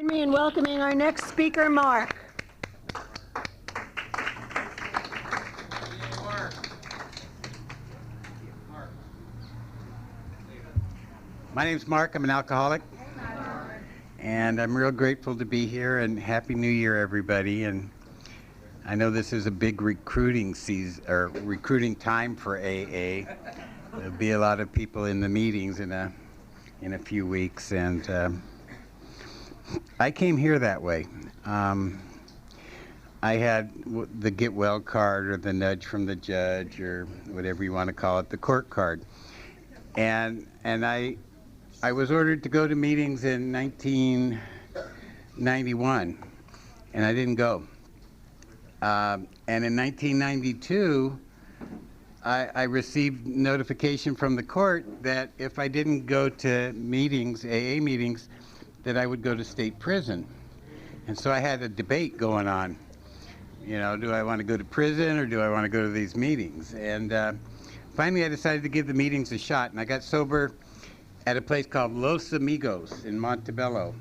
me in welcoming our next speaker, Mark. My name's Mark. I'm an alcoholic, and I'm real grateful to be here, and Happy New Year, everybody. And I know this is a big recruiting season, or recruiting time for AA. There'll be a lot of people in the meetings in a few weeks, and I came here that way. I had the get well card, or the nudge from the judge, or whatever you want to call it, the court card, and I was ordered to go to meetings in 1991, and I didn't go. And in 1992, I received notification from the court that if I didn't go to meetings, AA meetings, that I would go to state prison. And so I had a debate going on. You know, do I want to go to prison or do I want to go to these meetings? And finally I decided to give the meetings a shot, and I got sober at a place called Los Amigos in Montebello.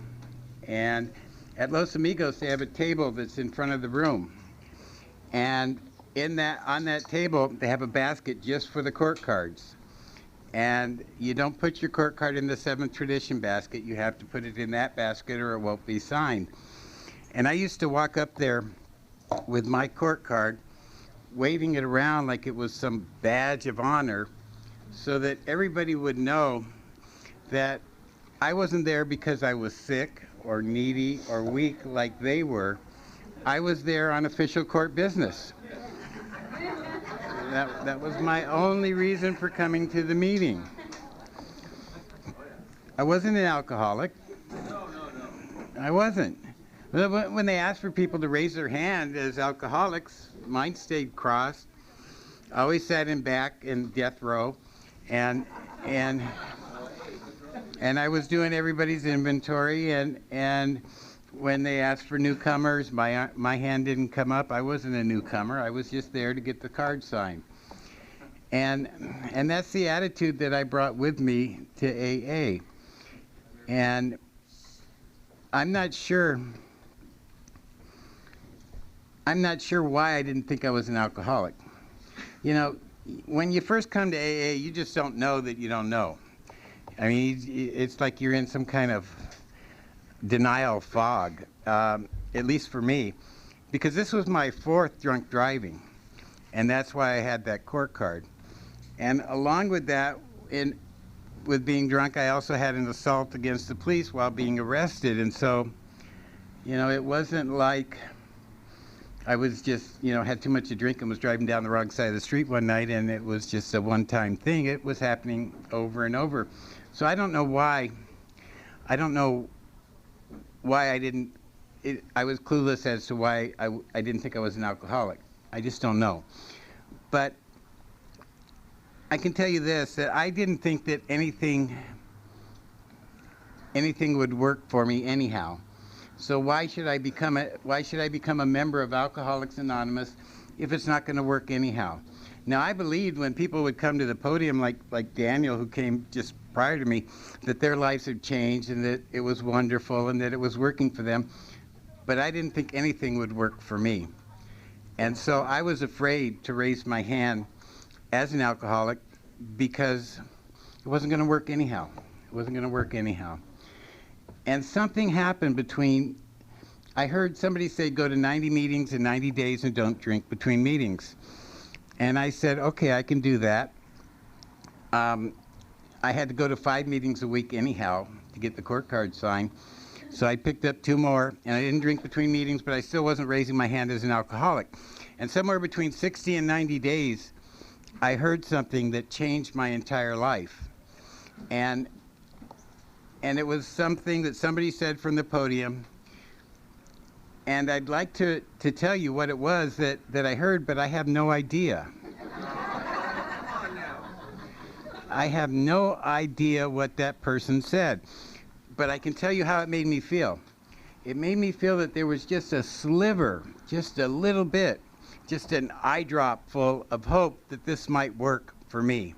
And at Los Amigos, they have a table that's in front of the room. And on that table, they have a basket just for the court cards. And you don't put your court card in the Seventh Tradition basket. You have to put it in that basket or it won't be signed. And I used to walk up there with my court card, waving it around like it was some badge of honor, so that everybody would know that I wasn't there because I was sick or needy or weak like they were. I was there on official court business. That was my only reason for coming to the meeting. I wasn't an alcoholic. I wasn't. When they asked for people to raise their hand as alcoholics, mine stayed crossed. I always sat in back in death row, and I was doing everybody's inventory, and when they asked for newcomers, my hand didn't come up. I wasn't a newcomer. I was just there to get the card signed. And that's the attitude that I brought with me to AA. And I'm not sure why I didn't think I was an alcoholic. You know, when you first come to AA, you just don't know that you don't know. I mean, it's like you're in some kind of denial fog, at least for me, because this was my fourth drunk driving, and that's why I had that court card. And along with that, with being drunk, I also had an assault against the police while being arrested. And so, you know, it wasn't like I was just, you know, had too much to drink and was driving down the wrong side of the street one night and it was just a one-time thing. It was happening over and over. So I don't know why I didn't, I was clueless as to why I didn't think I was an alcoholic. I just don't know. But I can tell you this, that I didn't think that anything would work for me anyhow. So why should I become a member of Alcoholics Anonymous if it's not going to work anyhow? Now, I believed when people would come to the podium, like Daniel, who came just prior to me, that their lives had changed and that it was wonderful and that it was working for them. But I didn't think anything would work for me. And so I was afraid to raise my hand as an alcoholic because it wasn't going to work anyhow. It wasn't going to work anyhow. And something happened between, I heard somebody say go to 90 meetings in 90 days and don't drink between meetings. And I said, okay, I can do that. I had to go to 5 meetings a week anyhow to get the court card signed. So I picked up 2 more, and I didn't drink between meetings, but I still wasn't raising my hand as an alcoholic. And somewhere between 60 and 90 days, I heard something that changed my entire life. And it was something that somebody said from the podium. And I'd like to tell you what it was that I heard, but I have no idea. I have no idea what that person said. But I can tell you how it made me feel. It made me feel that there was just a sliver, just a little bit, just an eye drop full of hope that this might work for me.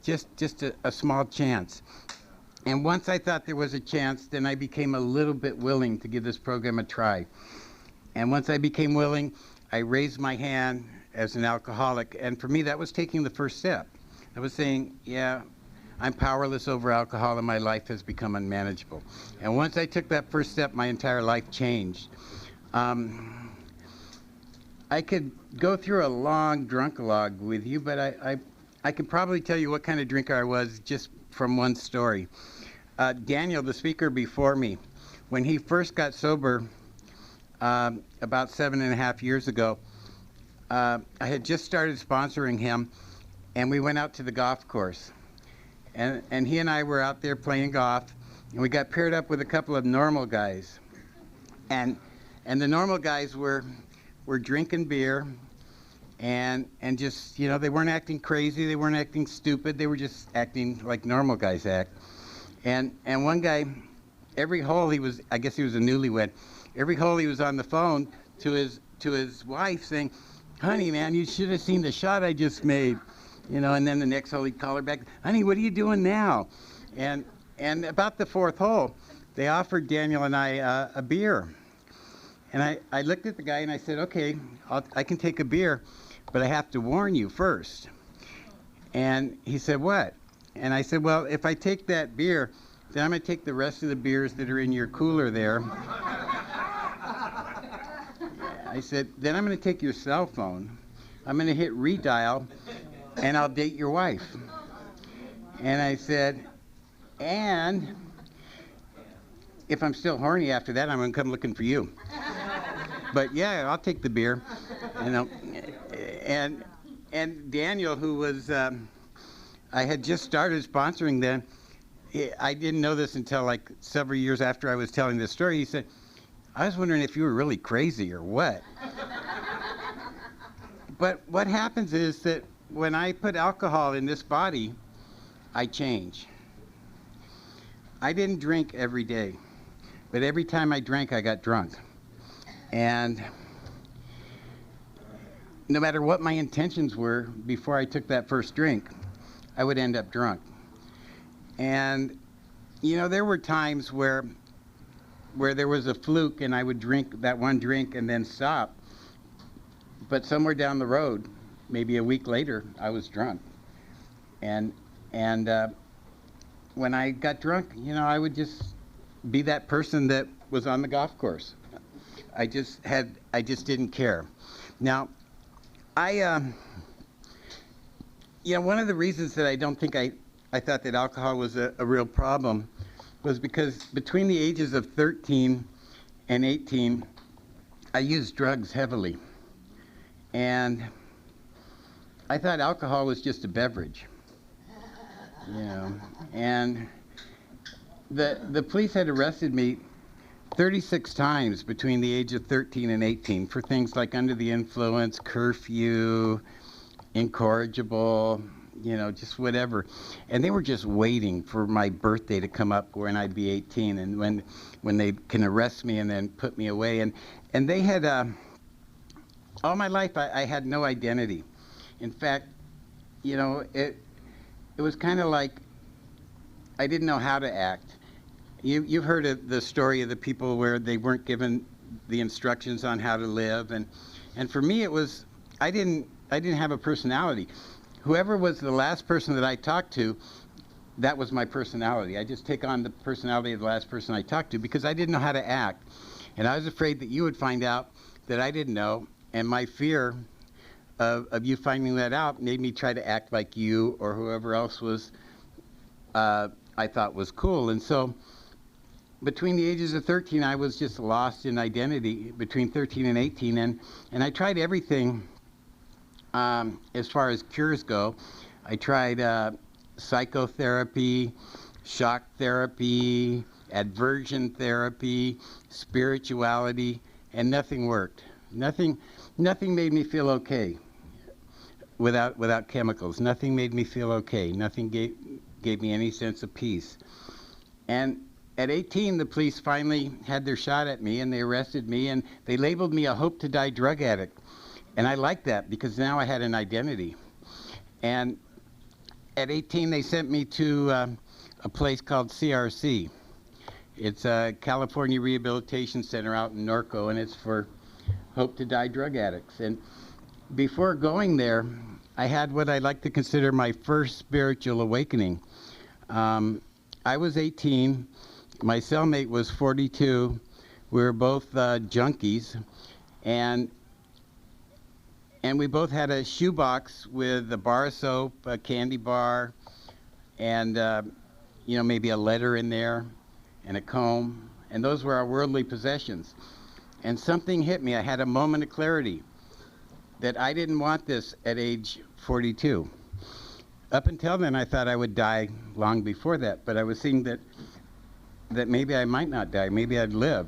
Just a small chance. And once I thought there was a chance, then I became a little bit willing to give this program a try. And once I became willing, I raised my hand as an alcoholic. And for me, that was taking the first step. I was saying, yeah, I'm powerless over alcohol and my life has become unmanageable. And once I took that first step, my entire life changed. I could go through a long drunk-a-log with you, but I could probably tell you what kind of drinker I was just from one story. Daniel, the speaker before me, when he first got sober about 7.5 years ago, I had just started sponsoring him, and we went out to the golf course. And he and I were out there playing golf, and we got paired up with a couple of normal guys. And the normal guys were drinking beer, and just, you know, they weren't acting crazy, they weren't acting stupid, they were just acting like normal guys act. And one guy, every hole he was, I guess he was a newlywed, every hole he was on the phone to his wife saying, honey, man, you should have seen the shot I just made. You know, and then the next hole he'd call her back, honey, what are you doing now? And about the fourth hole, they offered Daniel and I a beer. And I looked at the guy and I said, okay, I can take a beer, but I have to warn you first. And he said, what? And I said, well, if I take that beer, then I'm going to take the rest of the beers that are in your cooler there. I said, then I'm going to take your cell phone, I'm going to hit redial, and I'll date your wife. And I said, and if I'm still horny after that, I'm going to come looking for you. But yeah, I'll take the beer. You know, and Daniel, who was, I had just started sponsoring then, I didn't know this until like several years after I was telling this story. He said, I was wondering if you were really crazy or what. But what happens is that when I put alcohol in this body, I change. I didn't drink every day, but every time I drank, I got drunk. And no matter what my intentions were before I took that first drink, I would end up drunk. And, you know, there were times where there was a fluke and I would drink that one drink and then stop. But somewhere down the road, maybe a week later, I was drunk. And when I got drunk, you know, I would just be that person that was on the golf course. I just didn't care. Now, you know, one of the reasons that I don't think I thought that alcohol was a real problem was because between the ages of 13 and 18, I used drugs heavily. And I thought alcohol was just a beverage, you know. And the police had arrested me 36 times between the age of 13 and 18 for things like under the influence, curfew, incorrigible, you know, just whatever. And they were just waiting for my birthday to come up when I'd be 18 and when they can arrest me and then put me away. And they had, all my life I had no identity. In fact, you know, it was kind of like I didn't know how to act. You've heard of the story of the people where they weren't given the instructions on how to live, and for me it was I didn't have a personality. Whoever was the last person that I talked to, that was my personality. I just take on the personality of the last person I talked to because I didn't know how to act, and I was afraid that you would find out that I didn't know, and my fear of you finding that out made me try to act like you or whoever else was I thought was cool. And so between the ages of 13, I was just lost in identity between 13 and 18, and I tried everything as far as cures go. I tried psychotherapy, shock therapy, aversion therapy, spirituality, and nothing worked. Nothing made me feel okay without chemicals. Nothing made me feel okay. Nothing gave me any sense of peace. And at 18, the police finally had their shot at me, and they arrested me, and they labeled me a hope-to-die drug addict. And I liked that because now I had an identity. And at 18, they sent me to a place called CRC. It's a California Rehabilitation Center out in Norco, and it's for hope to die drug addicts. And before going there, I had what I like to consider my first spiritual awakening. I was 18, my cellmate was 42, we were both junkies, and we both had a shoebox with a bar of soap, a candy bar, and maybe a letter in there, and a comb, and those were our worldly possessions. And something hit me. I had a moment of clarity that I didn't want this at age 42. Up until then, I thought I would die long before that, but I was seeing that maybe I might not die, maybe I'd live.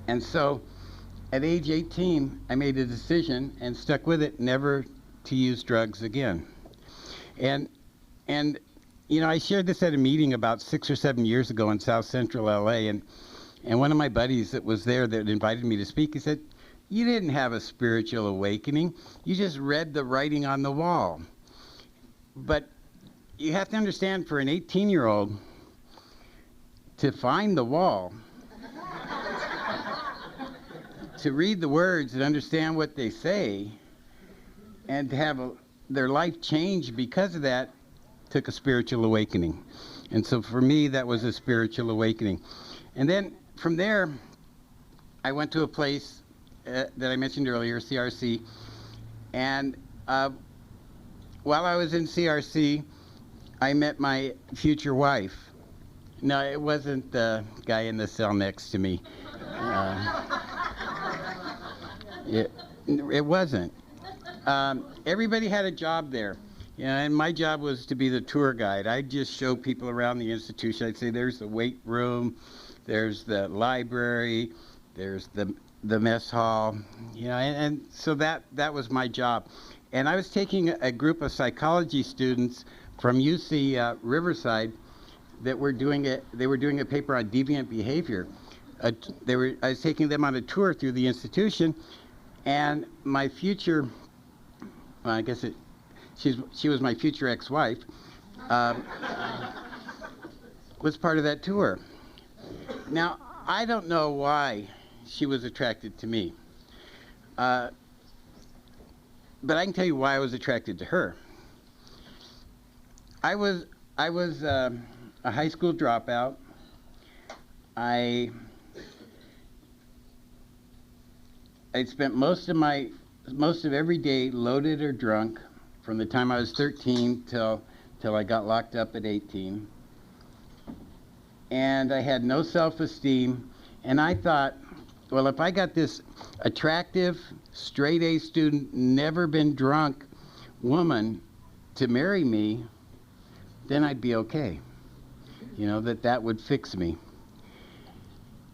And so at age 18, I made a decision and stuck with it, never to use drugs again. And I shared this at a meeting about 6 or 7 years ago in South Central LA, and one of my buddies that was there that invited me to speak, he said, "You didn't have a spiritual awakening, you just read the writing on the wall." But you have to understand, for an 18-year-old to find the wall, to read the words and understand what they say, and to have their life change because of that, took a spiritual awakening. And so for me, that was a spiritual awakening. And then from there, I went to a place that I mentioned earlier, CRC, and while I was in CRC, I met my future wife. No, it wasn't the guy in the cell next to me. It wasn't. Everybody had a job there. And my job was to be the tour guide. I'd just show people around the institution. I'd say, there's the weight room, there's the library, there's the mess hall, and so that was my job. And I was taking a group of psychology students from UC Riverside that were doing a paper on deviant behavior. I was taking them on a tour through the institution, and my future, well, I guess she was my future ex-wife, was part of that tour. Now, I don't know why she was attracted to me, but I can tell you why I was attracted to her. I was a high school dropout. I spent most of every day loaded or drunk from the time I was 13 till I got locked up at 18. And I had no self-esteem, and I thought, well, if I got this attractive, straight-A student, never been drunk woman to marry me, then I'd be okay. That would fix me.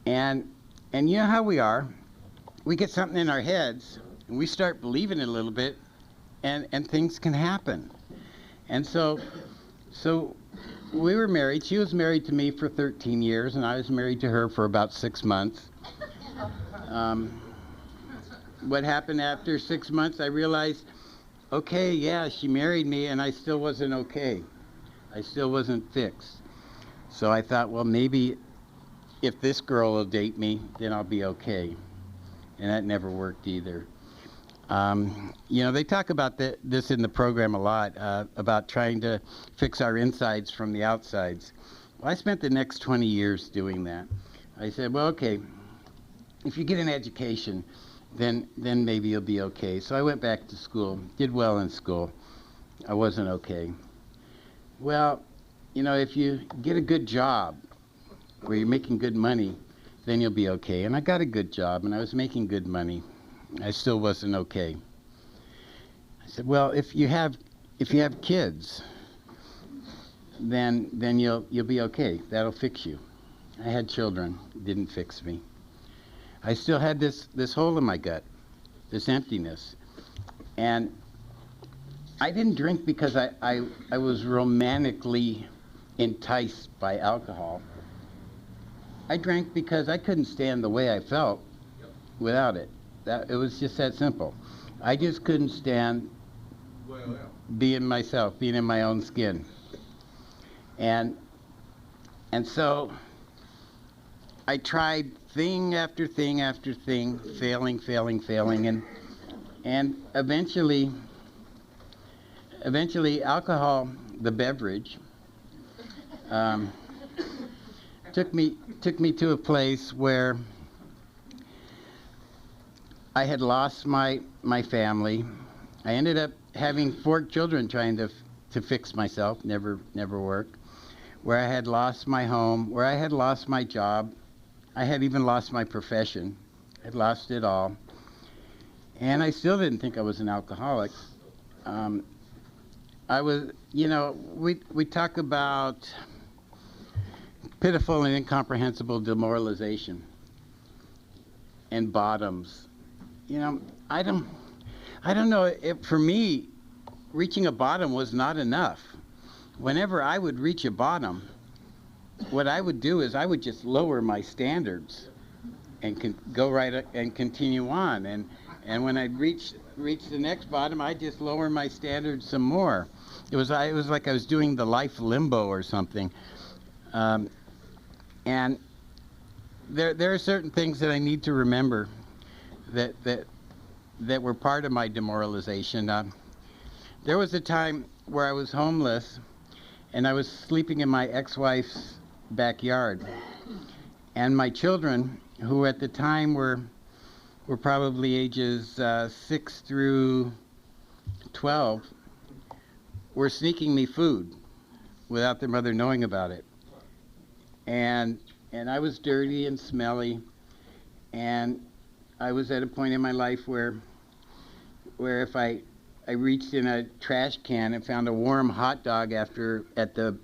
And you know how we are. We get something in our heads, and we start believing it a little bit, and things can happen. And so we were married. She was married to me for 13 years, and I was married to her for about 6 months. What happened after 6 months, I realized, okay, yeah, she married me, and I still wasn't okay. I still wasn't fixed. So I thought, well, maybe if this girl will date me, then I'll be okay. And that never worked either. They talk about this in the program a lot, about trying to fix our insides from the outsides. Well, I spent the next 20 years doing that. I said, well, okay, if you get an education, then maybe you'll be okay. So I went back to school, did well in school. I wasn't okay. Well, if you get a good job where you're making good money, then you'll be okay. And I got a good job, and I was making good money. I still wasn't okay. I said, well, if you have kids, then you'll be okay. That'll fix you. I had children, didn't fix me. I still had this hole in my gut, this emptiness. And I didn't drink because I was romantically enticed by alcohol. I drank because I couldn't stand the way I felt without it. It was just that simple. I just couldn't stand being myself, being in my own skin. And And so I tried thing after thing after thing, failing, and eventually alcohol, the beverage, um, took me to a place where I had lost my family. I ended up having 4 children trying to fix myself, never worked. Where I had lost my home, where I had lost my job. I had even lost my profession. I'd lost it all. And I still didn't think I was an alcoholic. I was, we talk about pitiful and incomprehensible demoralization and bottoms. I don't know if for me, reaching a bottom was not enough. Whenever I would reach a bottom, what I would do is I would just lower my standards and go right and continue on. And when I'd reach the next bottom, I'd just lower my standards some more. It was like I was doing the life limbo or something. And there are certain things that I need to remember that were part of my demoralization. There was a time where I was homeless, and I was sleeping in my ex-wife's backyard. And my children, who at the time were probably ages 6 through 12, were sneaking me food without their mother knowing about it. And I was dirty and smelly, and I was at a point in my life where if I reached in a trash can and found a warm hot dog after a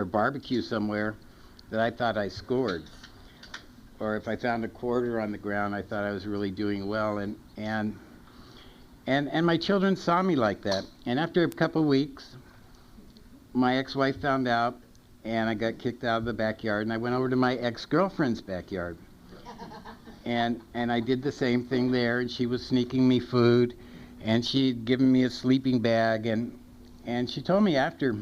barbecue somewhere, that I thought I scored. Or if I found a quarter on the ground, I thought I was really doing well. And my children saw me like that. And after a couple of weeks, my ex-wife found out, and I got kicked out of the backyard, and I went over to my ex-girlfriend's backyard. And I did the same thing there, and she was sneaking me food, and she'd given me a sleeping bag, and she told me after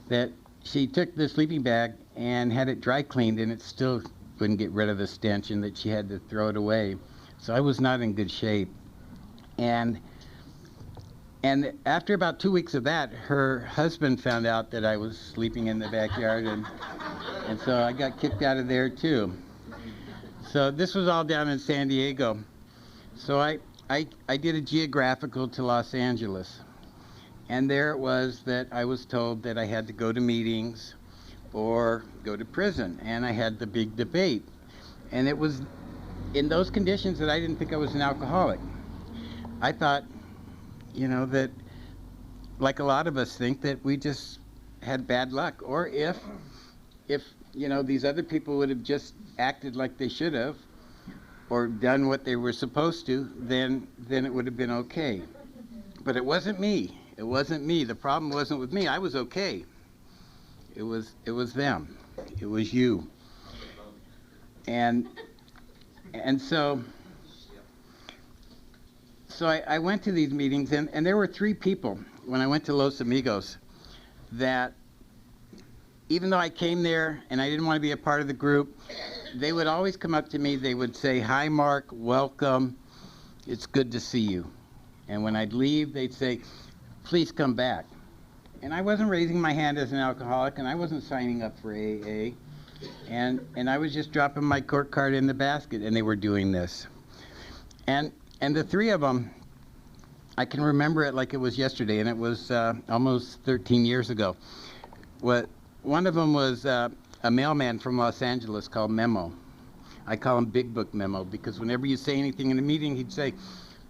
that she took the sleeping bag and had it dry cleaned, and it still wouldn't get rid of the stench, and that she had to throw it away. So I was not in good shape. And after about 2 weeks of that, her husband found out that I was sleeping in the backyard, and so I got kicked out of there too. So this was all down in San Diego. So I did a geographical to Los Angeles. And there it was that I was told that I had to go to meetings or go to prison. And I had the big debate. And it was in those conditions that I didn't think I was an alcoholic. I thought, that like a lot of us think, that we just had bad luck. Or if these other people would have just acted like they should have or done what they were supposed to, then it would have been okay. But it wasn't me. It wasn't me. The problem wasn't with me. I was okay. It was them. It was you. And so I went to these meetings, and there were 3 people when I went to Los Amigos that, even though I came there and I didn't want to be a part of the group, they would always come up to me. They would say, "Hi, Mark, welcome. It's good to see you." And when I'd leave, they'd say, "Please come back." And I wasn't raising my hand as an alcoholic, and I wasn't signing up for AA. And I was just dropping my court card in the basket, and they were doing this. And the 3 of them, I can remember it like it was yesterday, and it was almost 13 years ago. One of them was a mailman from Los Angeles called Memo. I call him Big Book Memo, because whenever you say anything in a meeting, he'd say,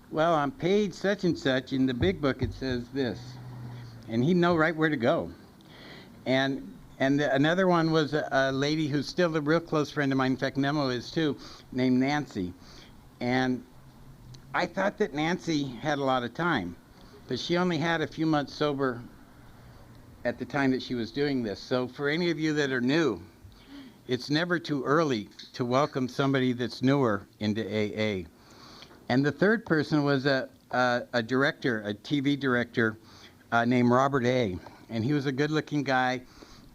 "Well, on page such and such in the big book it says this," and he'd know right where to go. And another one was a lady who's still a real close friend of mine. In fact, Memo is too, named Nancy. And I thought that Nancy had a lot of time, but she only had a few months sober at the time that she was doing this. So for any of you that are new, it's never too early to welcome somebody that's newer into AA. And the third person was a director, a TV director named Robert A. And he was a good-looking guy,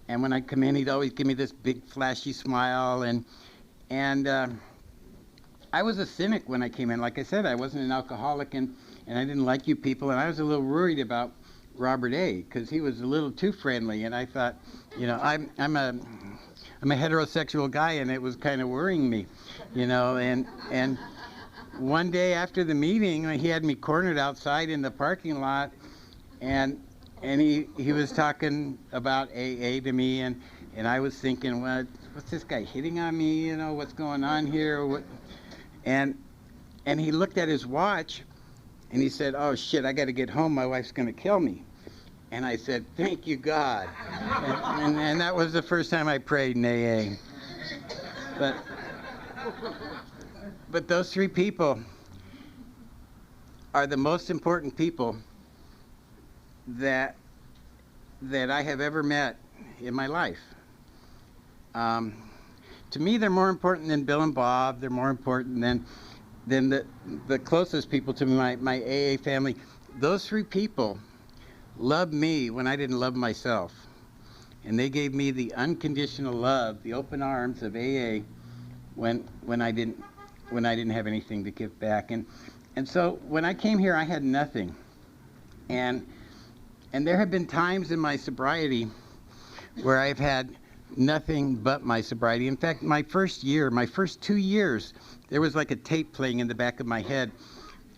and when I come in, he'd always give me this big flashy smile, and I was a cynic when I came in. Like I said, I wasn't an alcoholic, and I didn't like you people, and I was a little worried about Robert A. because he was a little too friendly, and I thought, you know, I'm a heterosexual guy, and it was kind of worrying me, you know, and one day after the meeting, he had me cornered outside in the parking lot, and he was talking about AA to me, and I was thinking, what's this guy hitting on me? You know, what's going on here? What? And he looked at his watch, and he said, "Oh shit, I got to get home. My wife's going to kill me." And I said, "Thank you, God." And that was the first time I prayed in AA. But those three people are the most important people that I have ever met in my life. To me, they're more important than Bill and Bob. They're more important than the closest people to me, my AA family. Those three people loved me when I didn't love myself. And they gave me the unconditional love, the open arms of AA when I didn't have anything to give back. And so when I came here, I had nothing. And there have been times in my sobriety where I've had nothing but my sobriety. In fact, my first 2 years, there was like a tape playing in the back of my head.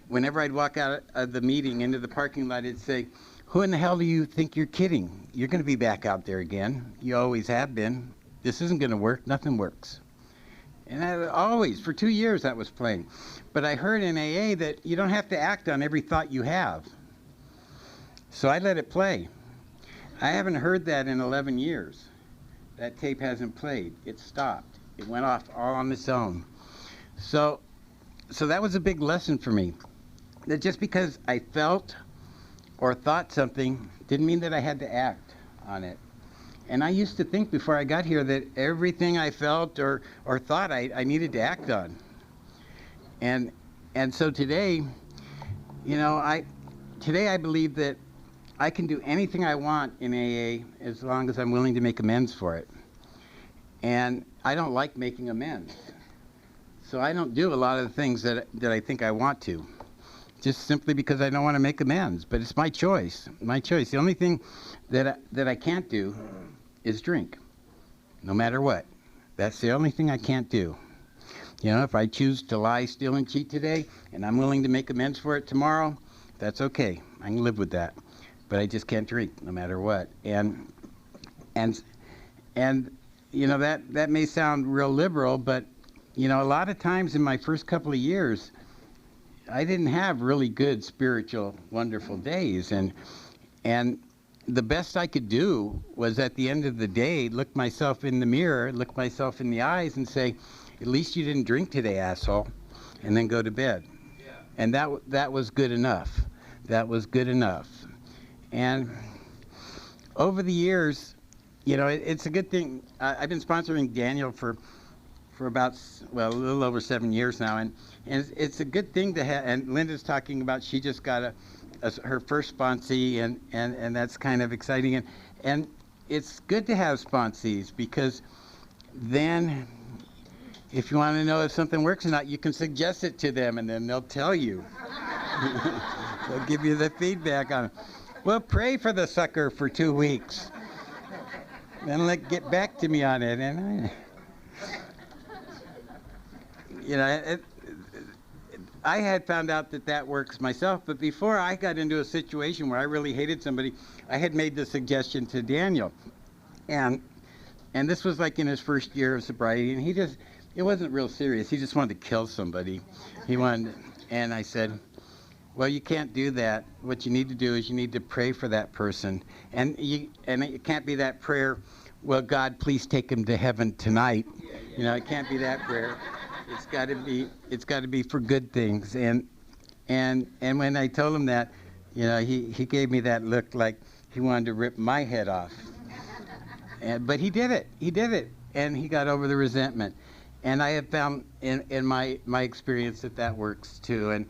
Whenever I'd walk out of the meeting into the parking lot, it'd say, "Who in the hell do you think you're kidding? You're going to be back out there again. You always have been. This isn't going to work. Nothing works." And always, for 2 years, that was playing. But I heard in AA that you don't have to act on every thought you have. So I let it play. I haven't heard that in 11 years. That tape hasn't played. It stopped. It went off all on its own. So that was a big lesson for me. That just because I felt or thought something didn't mean that I had to act on it. And I used to think before I got here that everything I felt or thought I needed to act on. And so today, you know, I believe that I can do anything I want in AA as long as I'm willing to make amends for it. And I don't like making amends. So I don't do a lot of the things that I think I want to, just simply because I don't want to make amends. But it's my choice, my choice. The only thing that I can't do is drink, no matter what. That's the only thing I can't do. You know, if I choose to lie, steal, and cheat today, and I'm willing to make amends for it tomorrow, that's okay. I can live with that. But I just can't drink, no matter what. And you know, that may sound real liberal, but you know, a lot of times in my first couple of years, I didn't have really good spiritual, wonderful days, and the best I could do was at the end of the day, look myself in the mirror, look myself in the eyes, and say, "At least you didn't drink today, asshole," and then go to bed. Yeah. And that was good enough. That was good enough. And over the years, you know, it's a good thing. I've been sponsoring Daniel for about, well, a little over 7 years now, and it's a good thing to have. And Linda's talking about she just got her first sponsee, and that's kind of exciting. And it's good to have sponsees, because then if you want to know if something works or not, you can suggest it to them, and then they'll tell you. They'll give you the feedback on it. Well, pray for the sucker for 2 weeks. Then get back to me on it. And you know, I had found out that works myself, but before I got into a situation where I really hated somebody, I had made the suggestion to Daniel. And this was like in his first year of sobriety, and it wasn't real serious. He just wanted to kill somebody. And I said, "Well, you can't do that. What you need to do is you need to pray for that person. And it can't be that prayer, 'Well, God, please take him to heaven tonight.' You know, it can't be that prayer. It's got to be for good things." And when I told him that, you know, he gave me that look like he wanted to rip my head off. But he did it, and he got over the resentment. And I have found in my experience that works too.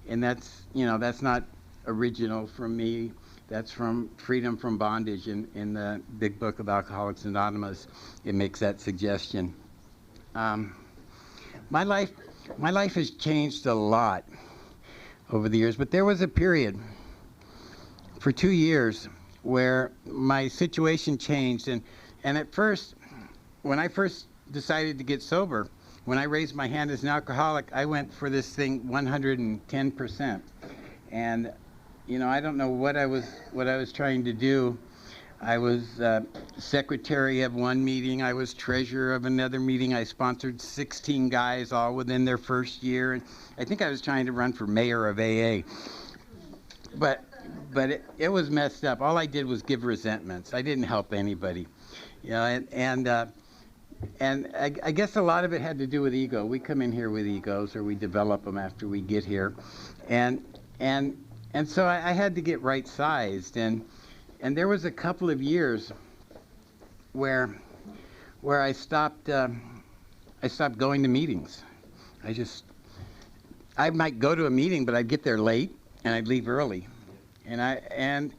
And that's, you know, that's not original from me. That's from Freedom from Bondage in the big book of Alcoholics Anonymous. It makes that suggestion. My life has changed a lot over the years, but there was a period for 2 years where my situation changed. And at first, when I first decided to get sober, when I raised my hand as an alcoholic, I went for this thing 110%. And I don't know what I was trying to do. I was secretary of one meeting. I was treasurer of another meeting. I sponsored 16 guys all within their first year. And I think I was trying to run for mayor of AA. But it was messed up. All I did was give resentments. I didn't help anybody. And I guess a lot of it had to do with ego. We come in here with egos, or we develop them after we get here. And so I had to get right-sized, and there was a couple of years where I stopped going to meetings. I might go to a meeting, but I'd get there late and I'd leave early, and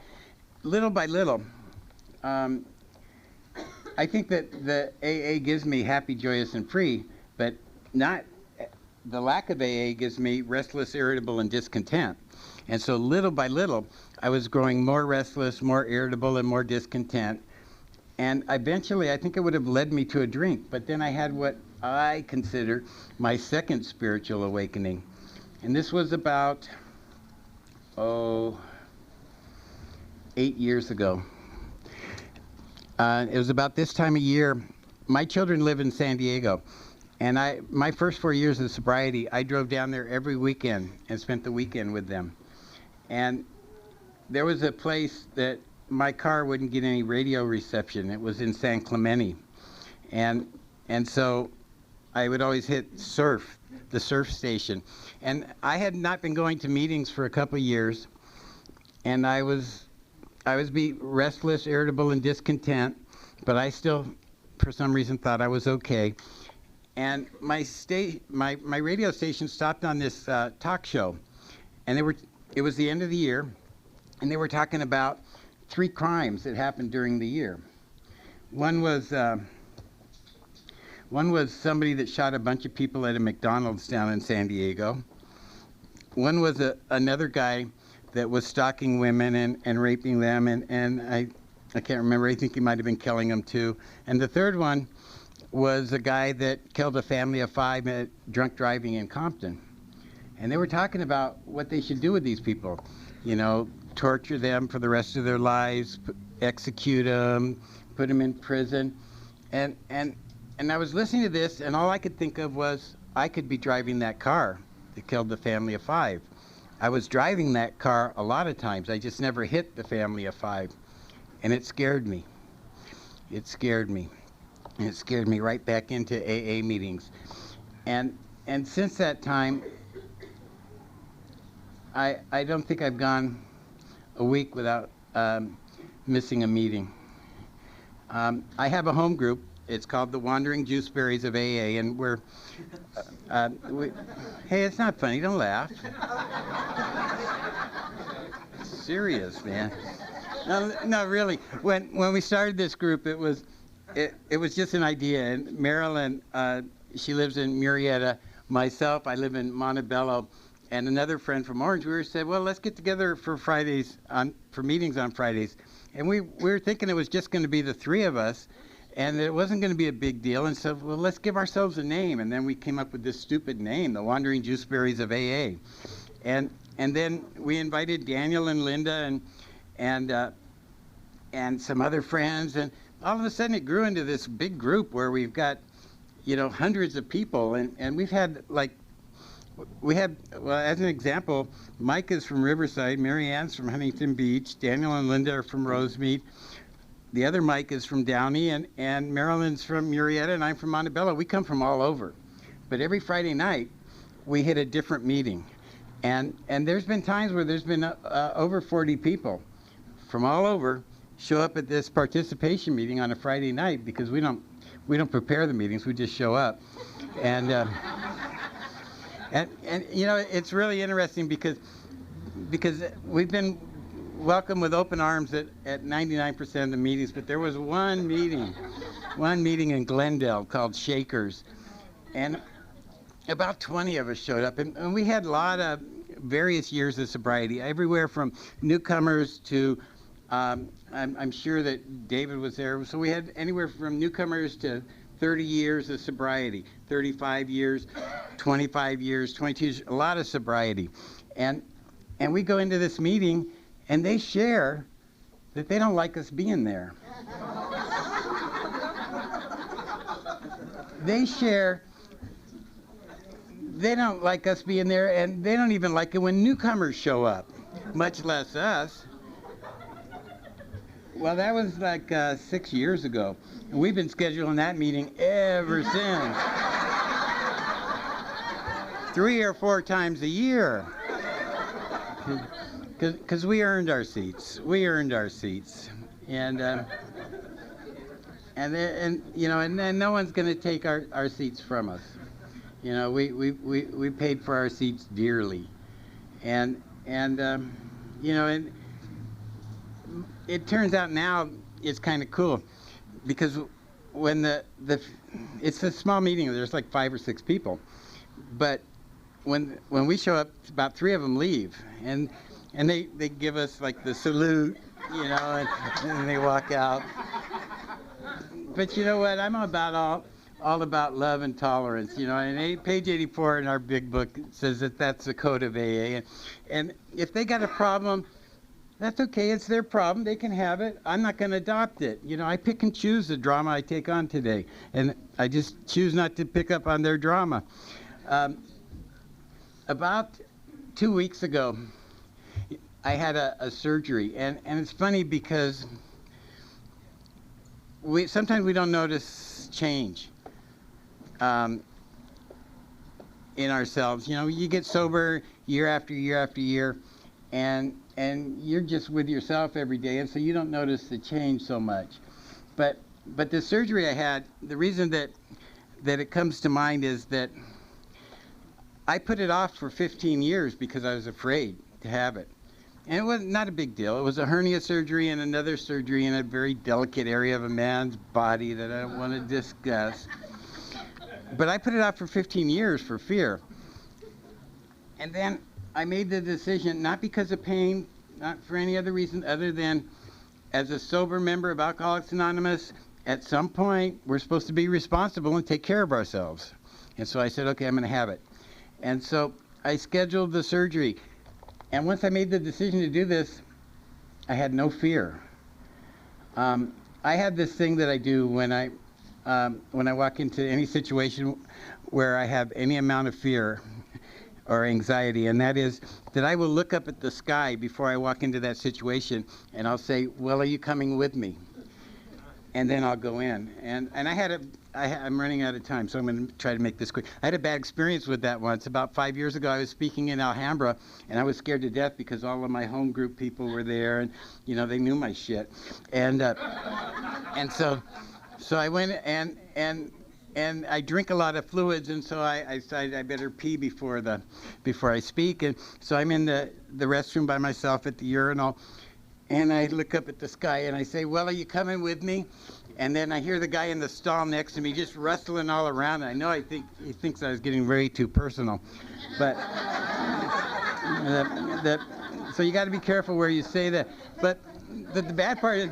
little by little, I think that the AA gives me happy, joyous, and free, but not the lack of AA gives me restless, irritable, and discontent. And so little by little, I was growing more restless, more irritable, and more discontent. And eventually, I think it would have led me to a drink. But then I had what I consider my second spiritual awakening. And this was about, 8 years ago. It was about this time of year. My children live in San Diego. And my first 4 years of sobriety, I drove down there every weekend and spent the weekend with them. And there was a place that my car wouldn't get any radio reception. It was in San Clemente. And so I would always hit the surf station. And I had not been going to meetings for a couple of years. And I was restless, irritable, and discontent. But I still, for some reason, thought I was okay. And my radio station stopped on this talk show. And it was the end of the year, and they were talking about 3 crimes that happened during the year. One was somebody that shot a bunch of people at a McDonald's down in San Diego. One was another guy that was stalking women and raping them, and I can't remember. I think he might have been killing them too. And the third one was a guy that killed a family of 5 at drunk driving in Compton. And they were talking about what they should do with these people. Torture them for the rest of their lives, execute them, put them in prison. And I was listening to this, and all I could think of was I could be driving that car that killed the family of 5. I was driving that car a lot of times. I just never hit the family of 5. And it scared me. It scared me. And it scared me right back into AA meetings. And since that time, I don't think I've gone a week without missing a meeting. I have a home group. It's called the Wandering Juiceberries of AA, and hey, it's not funny. Don't laugh. Serious, man. No, really. When we started this group, it was just an idea. And Marilyn, she lives in Murrieta. Myself, I live in Montebello. And another friend from Orange, we said, well, let's get together for for meetings on Fridays. And we were thinking it was just going to be the 3 of us, and it wasn't going to be a big deal. And so, well, let's give ourselves a name. And then we came up with this stupid name, the Wandering Juiceberries of AA. And then we invited Daniel and Linda and some other friends. And all of a sudden it grew into this big group where we've got, hundreds of people. And we've had well, as an example, Mike is from Riverside, Mary Ann's from Huntington Beach, Daniel and Linda are from Rosemead, the other Mike is from Downey, and Marilyn's from Murrieta, and I'm from Montebello. We come from all over. But every Friday night, we hit a different meeting. And there's been times where there's been over 40 people from all over show up at this participation meeting on a Friday night, because we don't prepare the meetings, we just show up. And it's really interesting because we've been welcome with open arms at 99% of the meetings, but there was one meeting in Glendale called Shakers, and about 20 of us showed up, and we had a lot of various years of sobriety, everywhere from newcomers to, I'm sure that David was there, so we had anywhere from newcomers to 30 years of sobriety, 35 years, 25 years, 22 years, a lot of sobriety. And we go into this meeting, and they share that they don't like us being there. They share they don't like us being there, and they don't even like it when newcomers show up, much less us. Well, that was like 6 years ago, and we've been scheduling that meeting ever since. 3 or 4 times a year. Because we earned our seats. We earned our seats. And you know, and then no one's going to take our seats from us. You know, we paid for our seats dearly. And you know, and it turns out now it's kind of cool, because when it's a small meeting, there's like 5 or 6 people, but when we show up, about 3 of them leave, and they give us like the salute, you know, and they walk out. But you know what? I'm about all about love and tolerance, you know. And page 84 in our big book says that that's the code of AA. And if they got a problem, that's okay. It's their problem. They can have it. I'm not going to adopt it. You know, I pick and choose the drama I take on today, and I just choose not to pick up on their drama. About 2 weeks ago, I had a surgery, and it's funny because sometimes we don't notice change in ourselves. You know, you get sober year after year after year, and you're just with yourself every day, and so you don't notice the change so much. But the surgery I had, the reason that it comes to mind is that I put it off for 15 years because I was afraid to have it. And it was not a big deal. It was a hernia surgery and another surgery in a very delicate area of a man's body that I don't want to discuss. But I put it off for 15 years for fear. And then I made the decision, not because of pain, not for any other reason other than as a sober member of Alcoholics Anonymous, at some point we're supposed to be responsible and take care of ourselves. And so I said, okay, I'm going to have it. And so I scheduled the surgery. And once I made the decision to do this, I had no fear. I have this thing that I do when I walk into any situation where I have any amount of fear or anxiety, and that is that I will look up at the sky before I walk into that situation, and I'll say, well, are you coming with me? And then I'll go in. And I'm running out of time, so I'm going to try to make this quick. I had a bad experience with that once. About 5 years ago, I was speaking in Alhambra, and I was scared to death because all of my home group people were there, and, you know, they knew my shit. And so I went and I drink a lot of fluids, and so I decided I better pee before I speak. And so I'm in the restroom by myself at the urinal, and I look up at the sky and I say, well, are you coming with me? And then I hear the guy in the stall next to me just rustling all around. I know he thinks I was getting way too personal. But so you got to be careful where you say that. But the bad part is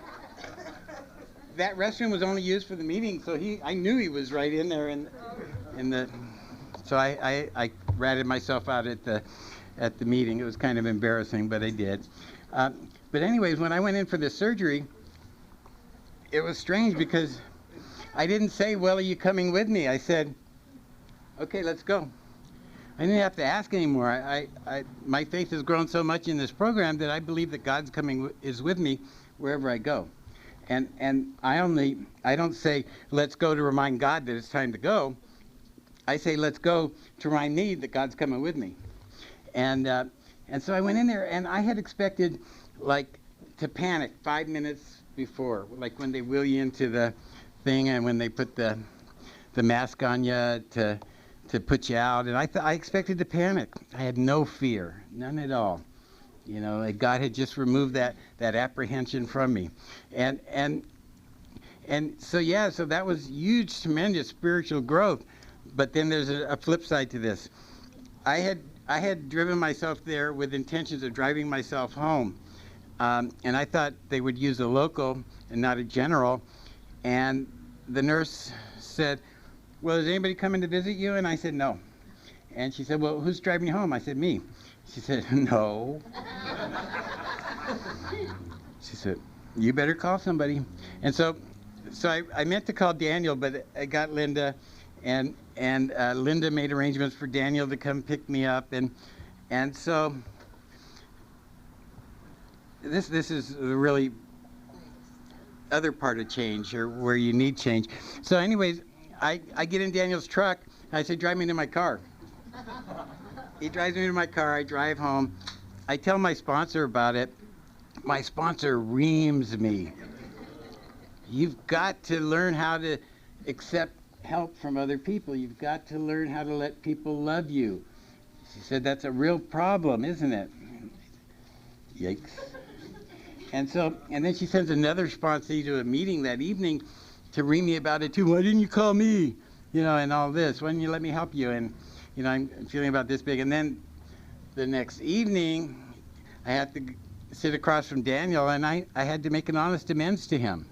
that restroom was only used for the meeting, so I knew he was right in there so I ratted myself out at the meeting. It was kind of embarrassing, but I did. But anyways, when I went in for the surgery, it was strange because I didn't say, well, are you coming with me? I said, okay, let's go. I didn't have to ask anymore. My faith has grown so much in this program that I believe that God's is with me wherever I go. And I don't say, let's go to remind God that it's time to go. I say, let's go to remind me that God's coming with me. And so I went in there, and I had expected, like, to panic 5 minutes before, like when they wheel you into the thing and when they put the mask on you to put you out. And I expected to panic. I had no fear, none at all. You know, like God had just removed that apprehension from me. And so, yeah, so that was huge, tremendous spiritual growth. But then there's a flip side to this. I had driven myself there with intentions of driving myself home. And I thought they would use a local and not a general. And the nurse said, well, is anybody coming to visit you? And I said, no. And she said, well, who's driving you home? I said, me. She said, no. She said, you better call somebody. And so I meant to call Daniel, but I got Linda, and Linda made arrangements for Daniel to come pick me up. And so this is the really other part of change, or where you need change. So anyways, I get in Daniel's truck, and I say, drive me to my car. He drives me to my car, I drive home. I tell my sponsor about it. My sponsor reams me. You've got to learn how to accept help from other people. You've got to learn how to let people love you. She said, that's a real problem, isn't it? Yikes. And then she sends another sponsee to a meeting that evening to ream me about it too. Why didn't you call me? You know, and all this. Why didn't you let me help you? And, you know, I'm feeling about this big. And then the next evening, I had to sit across from Daniel, and I had to make an honest amends to him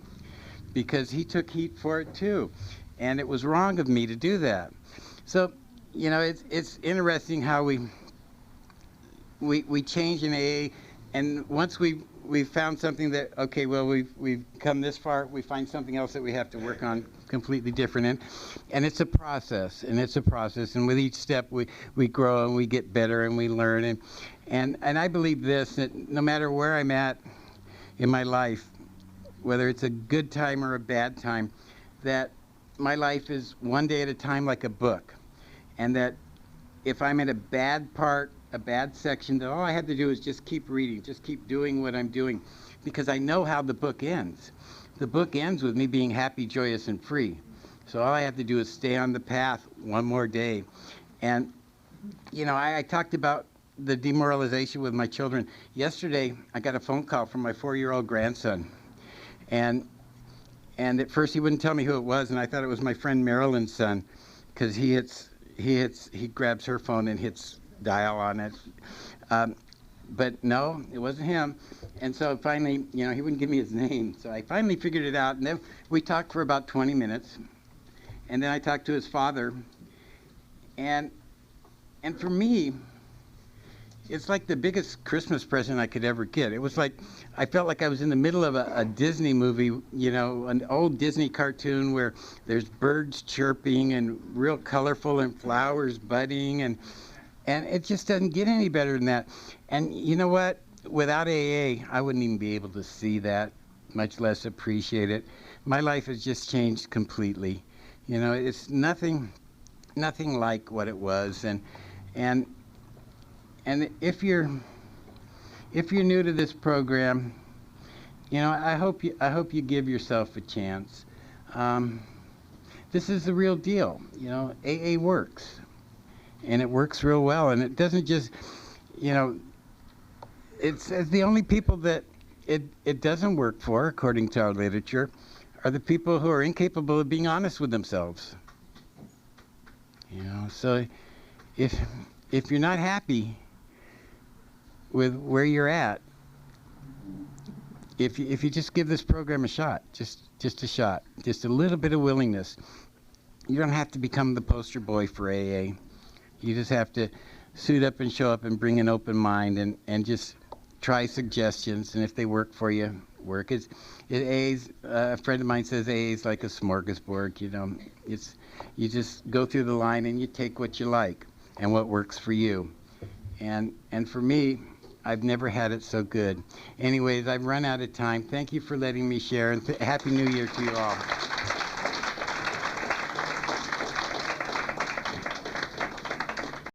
because he took heat for it too. And it was wrong of me to do that. So, you know, it's interesting how we change in AA, and once we've found something that, okay, well, we've come this far, we find something else that we have to work on completely different. And it's a process, and with each step we grow and we get better and we learn. And I believe this, that no matter where I'm at in my life, whether it's a good time or a bad time, that my life is one day at a time, like a book. And that if I'm in a bad part, a bad section, that all I have to do is just keep reading, just keep doing what I'm doing, because I know how the book ends. The book ends with me being happy, joyous, and free. So all I have to do is stay on the path one more day. And, you know, I talked about the demoralization with my children. Yesterday, I got a phone call from my 4-year-old grandson. And at first he wouldn't tell me who it was, and I thought it was my friend Marilyn's son, because he grabs her phone and hits dial on it. But no, it wasn't him. And so finally, you know, he wouldn't give me his name. So I finally figured it out. And then we talked for about 20 minutes. And then I talked to his father. And for me, it's like the biggest Christmas present I could ever get. It was like, I felt like I was in the middle of a Disney movie, you know, an old Disney cartoon where there's birds chirping and real colorful and flowers budding, and it just doesn't get any better than that. And you know what? Without AA, I wouldn't even be able to see that, much less appreciate it. My life has just changed completely. You know, it's nothing like what it was. And if you're new to this program, you know, I hope you give yourself a chance. This is the real deal. You know, AA works, and it works real well. And it doesn't just, you know, it's the only people that it doesn't work for, according to our literature, are the people who are incapable of being honest with themselves. You know, so if you're not happy with where you're at, if you just give this program a shot, just a shot, just a little bit of willingness, you don't have to become the poster boy for AA. You just have to suit up and show up and bring an open mind and just try suggestions, and if they work for you, work. AA's, a friend of mine says AA is like a smorgasbord. You know, you just go through the line and you take what you like and what works for you. And for me, I've never had it so good. Anyways, I've run out of time. Thank you for letting me share, and Happy New Year to you all.